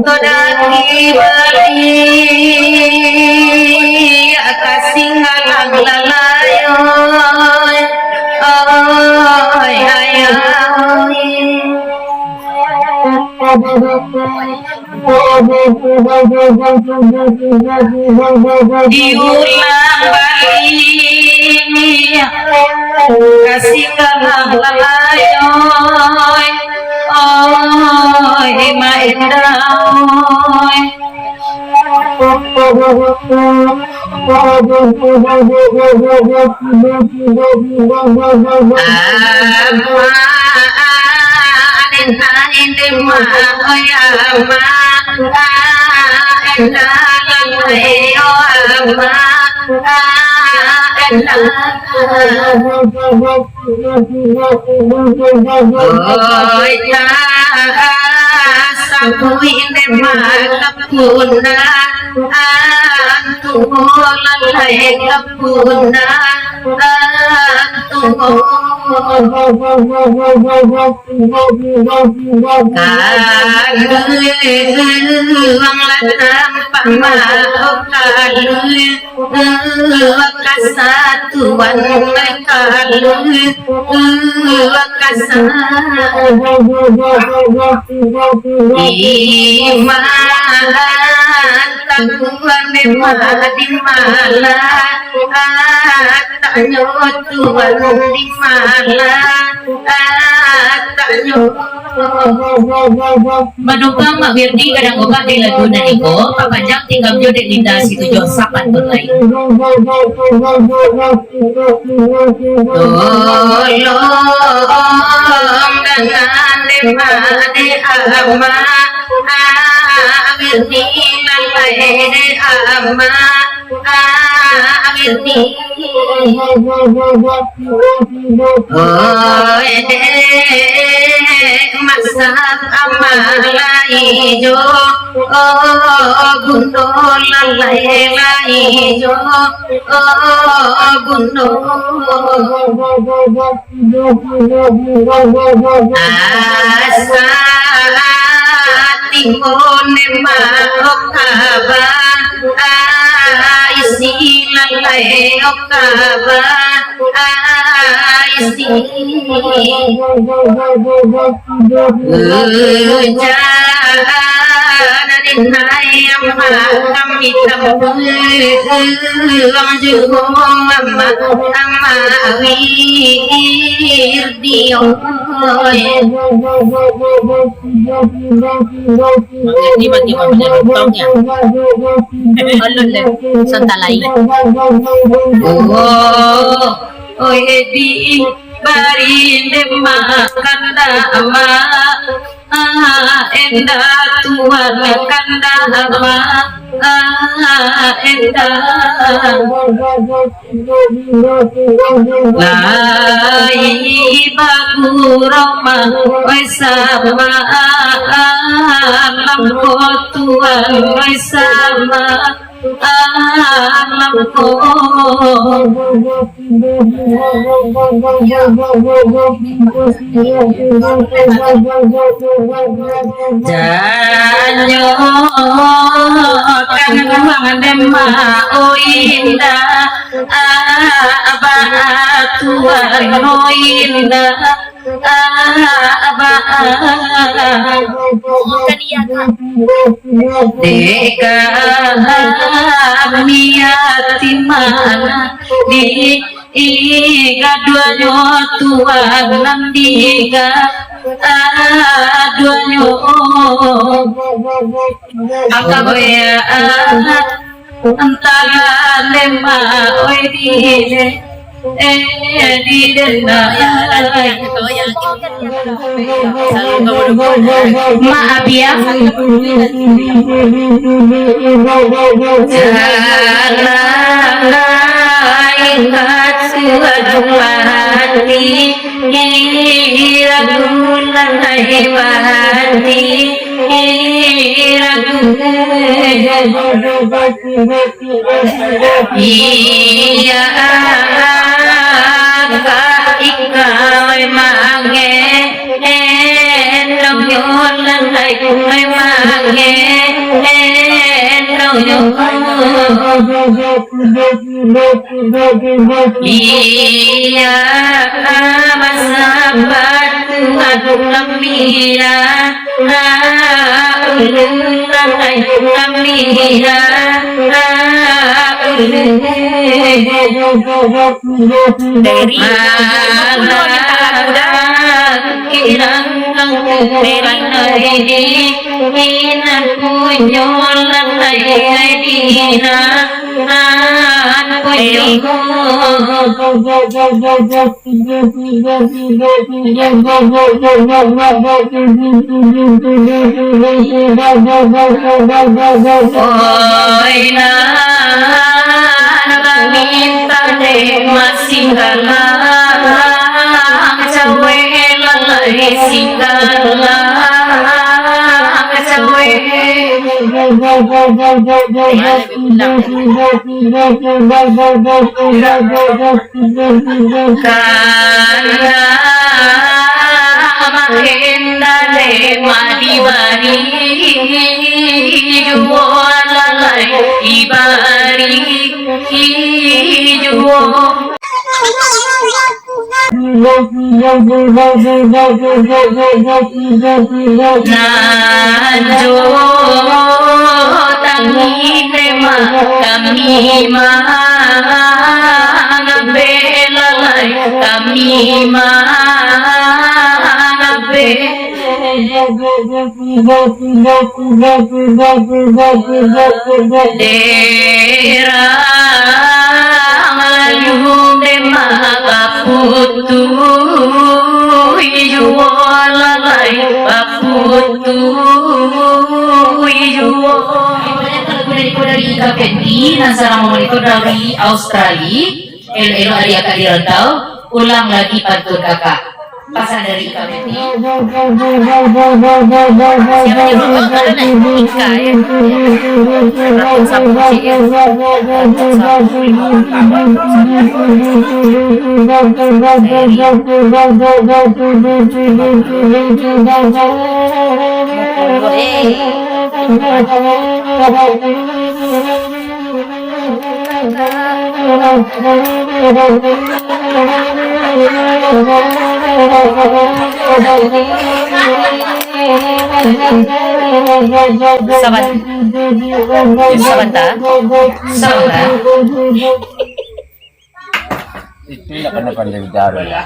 Todaki bali kasih ngalang lalayoy ay ay diulang balik kasih ngalang lalayoy oy maendaoy sabuin de makapuna antu lalai kapuna antu kaluang latam pamau kaluang kasatuan kaluang kasatuan iman takuan di mana tanya Tuhan di mana tanya Maduka Mak Wirdi kadang obat di Laguna Niko Pak Panjang tinggal jodek linda situ josapan tunai tolong dengan demade ama Wirdi lalai ama Wirdi masak amalai jo gundo lalai jo gundo asa timone makaba isi lalai okaba isi jangan naya kami tampil juga mama wirdi ini bagaimana menyeruntongnya alun le santalai oh di bari makan dama enda tuan kanda ama enda lai bagu roma sama alam ko tuan sama alam ko janyo kan mandema o indah abah tuan o indah deka niati mana di gaduanyo tuan nandiga aduanyo akaboya antara lema oi dile maaf ya ingat suatu hati ragunan hati iya ka ikaw mange nong yon lang ay mange nong yon iya masabat kamira ulun ay kamira dari kirang kang peran ay inan kunyolan ay dina an kunyo oy na minta de masinggalang cawe lalai singgalang cawe karena makinda de madibari jual lalai ibari jual najo tangi tema kami bela lai kami dera malayum de makaputu ijuala lai kaputu dari KPI nasara itu dari Australia elo Arya Kadirantau ulang lagi pantun kakak pasal dari KPI siapa yang bawa karena Ika ya Sabar. Itu tidak pandai-pandai bicara ya.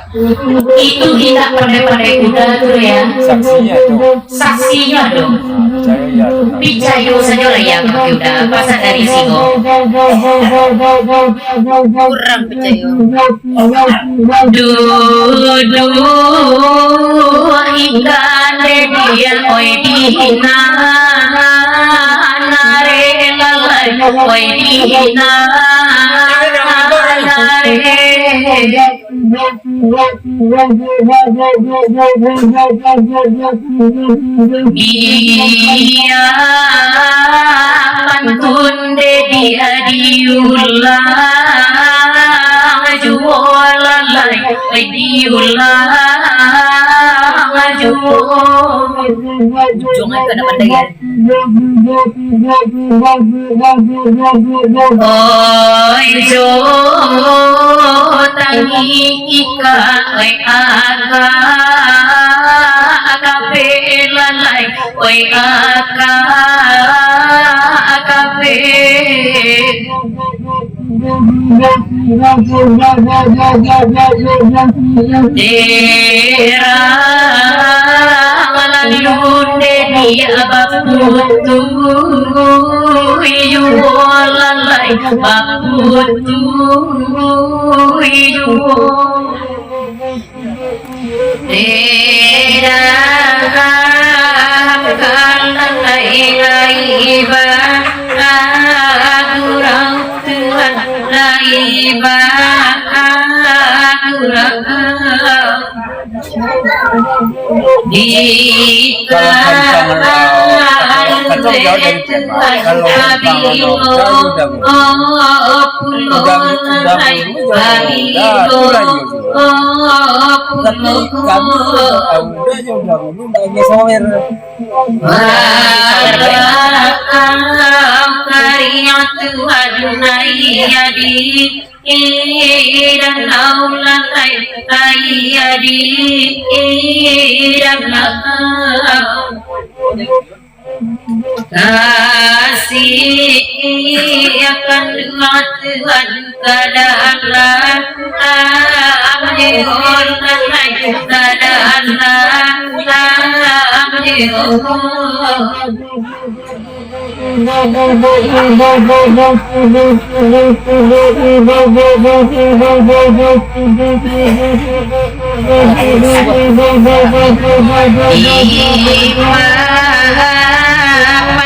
Itu kita pandai-pandai udah tuh ya. Saksinya dong. Picayo saja lah ya kalau udah pasang dari singo. Kurang picayo. Ikan dia oi dina nare lalai oi dina dia pantun de dia diulang jualan lai diulang jangan pada pandai ya oi jo tangi ika oi aga akape lalai oi aga akape dera malalunde dia baputu lalai baputu dera kalalai laiba kurang Tuhan laiba kurang di tergantung jauh dari tema. Kalau bangun jauh tapi kami udah jauh dahulu nggak sawer. karya Tuhan ayadi dan laulah ayadi dan kasih akan Tuhan kadalah amjihul kadalah amjihul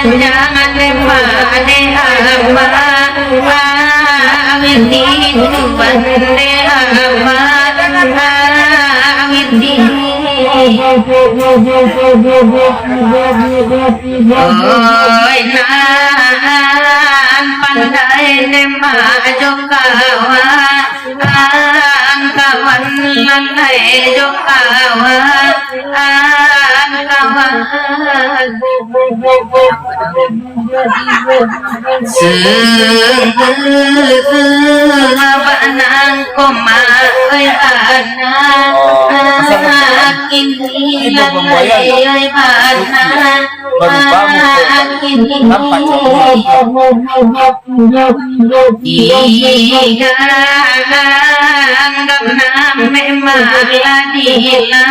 panjangan lemane apa awiti bande apa awiti oi nan pandai nemajo kawa kawan lanai jo kawa kawan sebanang komai anak ini lalai anak anggap nama maladila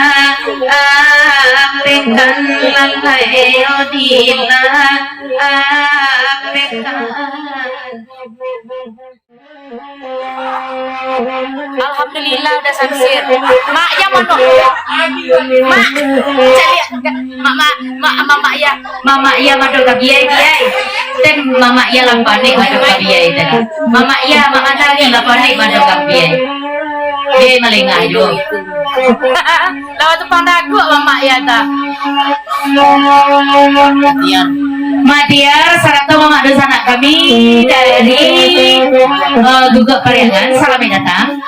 apekan lalai odila apekan. Alhamdulillah udah samsir. Mak ya mana? Mak, mak ya, mama ya madu kabiai biai. Tem mama ya lampane madu kabiai tadi. Mama ya mama tadi lampane madu kabiai. Biai malingah yo. Lawan tu pandaku mama ya ta. Ya. Madiar sarata mama dosa anak kami dari Guguk Pariangan. Salam datang.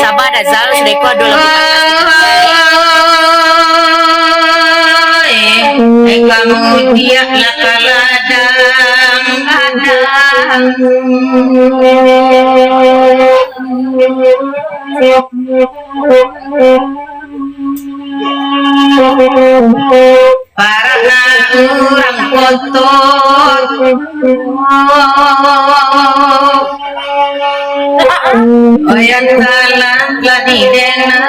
Sabar Azal sudah kuat dulu. Kamu dia lakaladang adang. Para orang kotor Oyan kalang ladi dena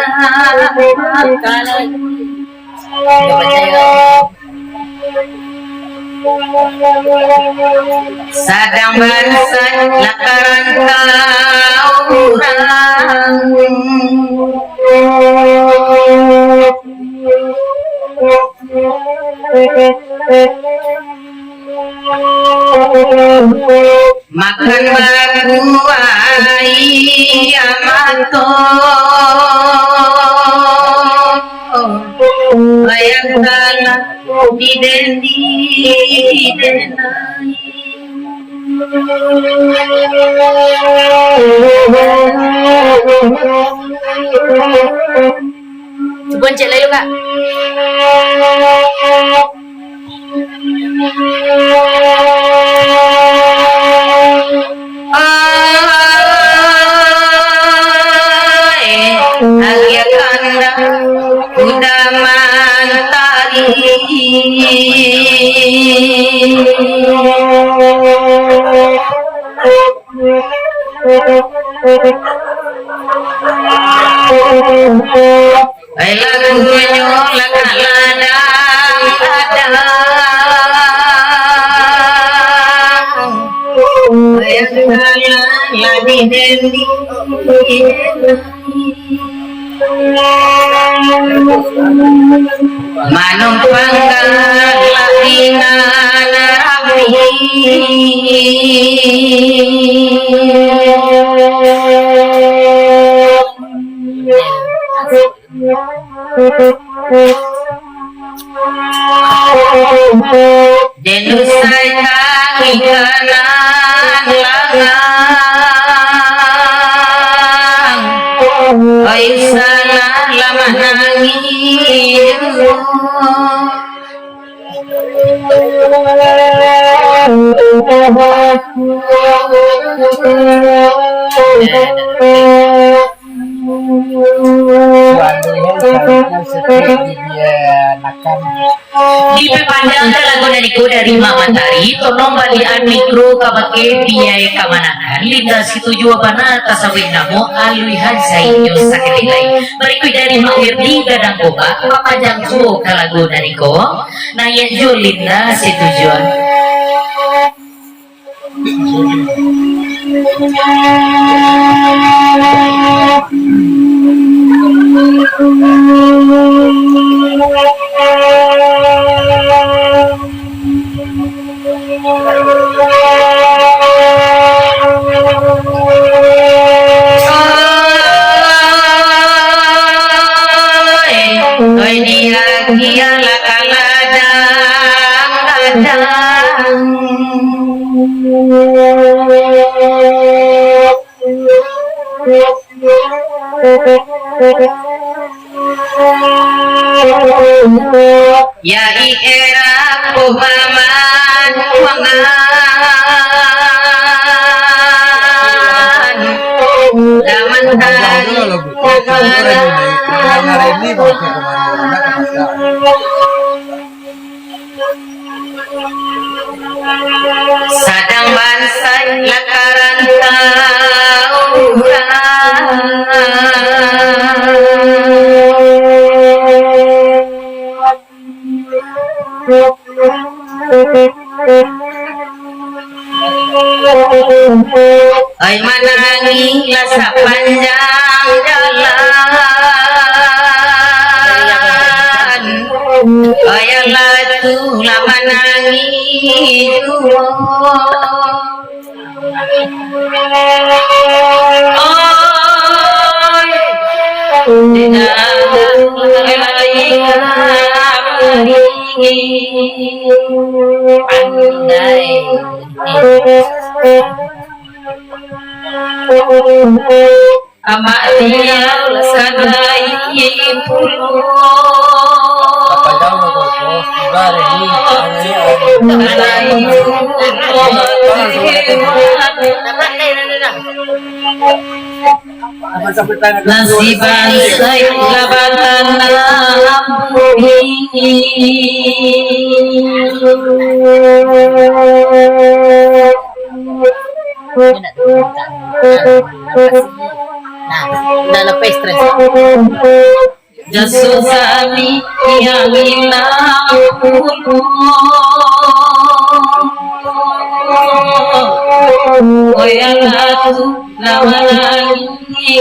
sadang bangsa lakaran makan baguai amato ayang kala di denai Coba cek layu kak. Agya kanda udah mantari lagunya lakaladang adang ladi dendi manung panggalingan rabi denusai kaki kanan langang oi sana lama nangis di pepanjang lagu nariku dari Mama Tari tolong balian mikro kabake biaya kamanakan linda situ jua bana tasawin namo alui hazainyo sakitilai berikut dari Mak Wirdi gadang koba papajang tuo kalagu nariko na yenjo linda situ jua oi dia la kaladang ya i era kumaman wangan daman hari sadang bansai lakaran ay mananging sa panjang jalan ay alatu la manangin ama dia sadai puluh nasiban say labatan Nah, udah stres. Jasusami yang hilang oh yang satu lama lagi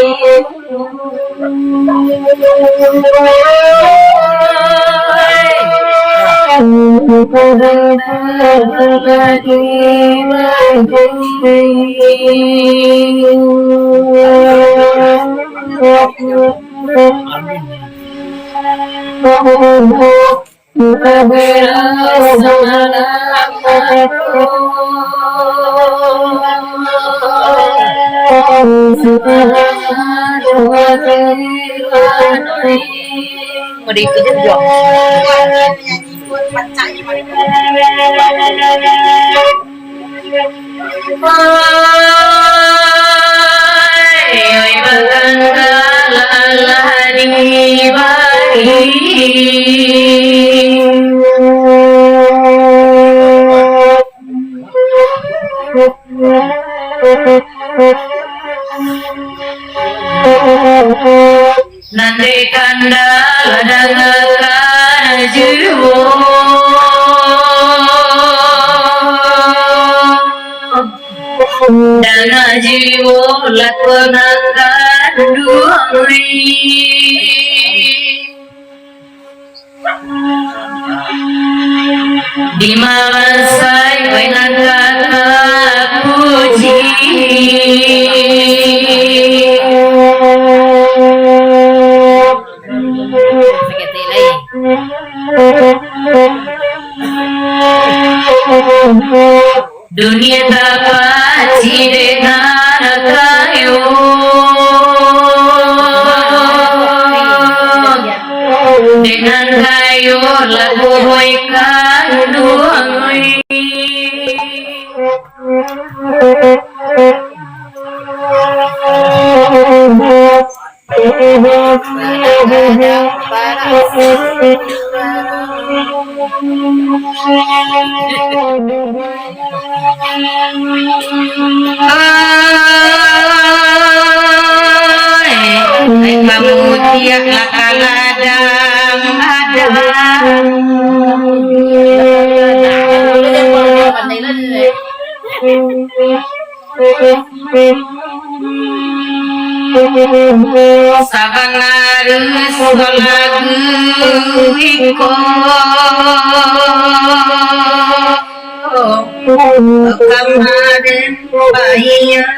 Mau diikutin dong. Nande kanda ladangkan jiwo dana jiwo lakonakan duari di masai wenan kata puji dunia dapat dengan kayu dengan kayu lagu hoikan duang kamu tiaklah kaladang ada sabang harus lagu iko kemarin bayang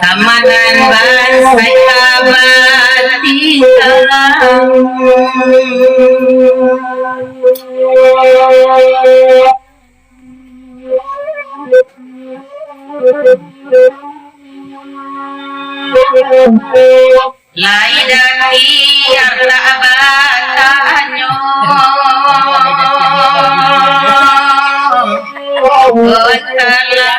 Kamanan bansai Lai daki arta abatanyo Kala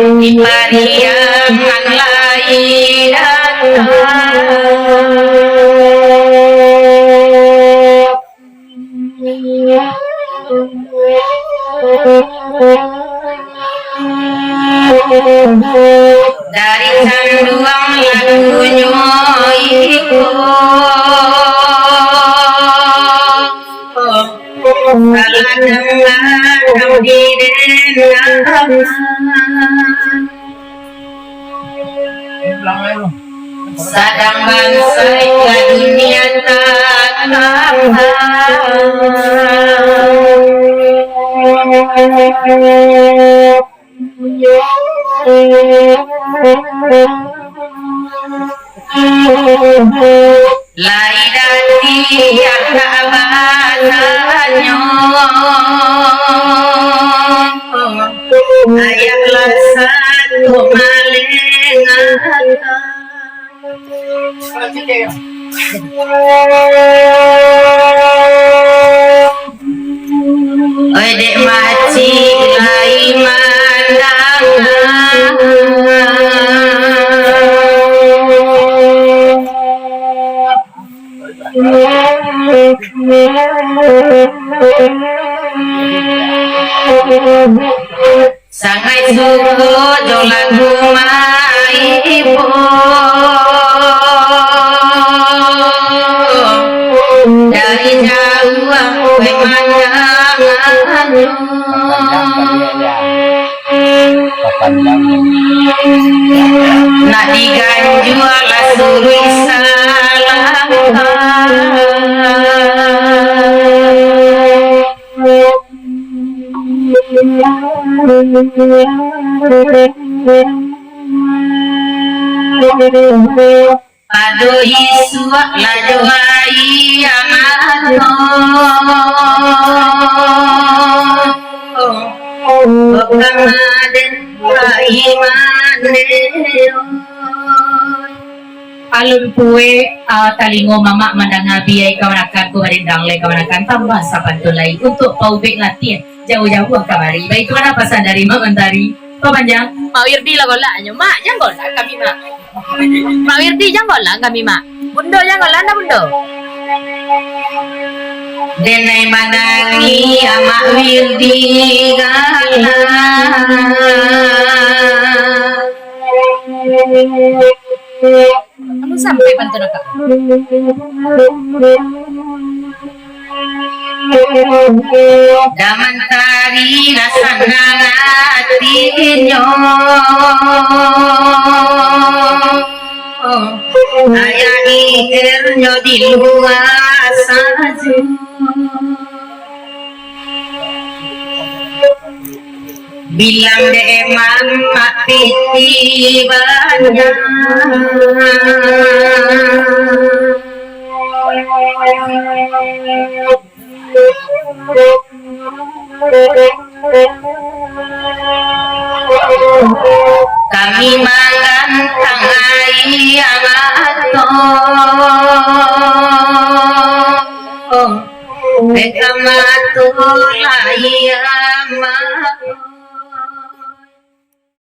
jadi malin Ipariangan lain dari canduang lagunya iko salah dengar di dengar sadang bangsa ke dunia lai dati yang kabatanyo ayaklah satu malengan oi dek maci lai mandangan sangai suku jolagu maipo dari jauh pemandangan nak diganjual surui salam Aduh iswa laju hai amato Kamaden alun kue talingo mama mandangabi ay kawanakan ko marindang lay kawanakan tambah sapan tulay untuk paubik latihan jauh-jauh kamari baik itu mana pasan dari mamantari pamanjang Mak Wirdi lah golak nyo. Mak jangan golak kami mak. Mak Wirdi jangan golak kami mak. Bundo jangan golak anda bundo. denai manangi ama Wirdi gala Kamu sampai bantu nak. daman tari rasanang atinyo nyo di luar saja. Bilang deh mama titibannya. Kami mangantang ayang ato Beka matulay ama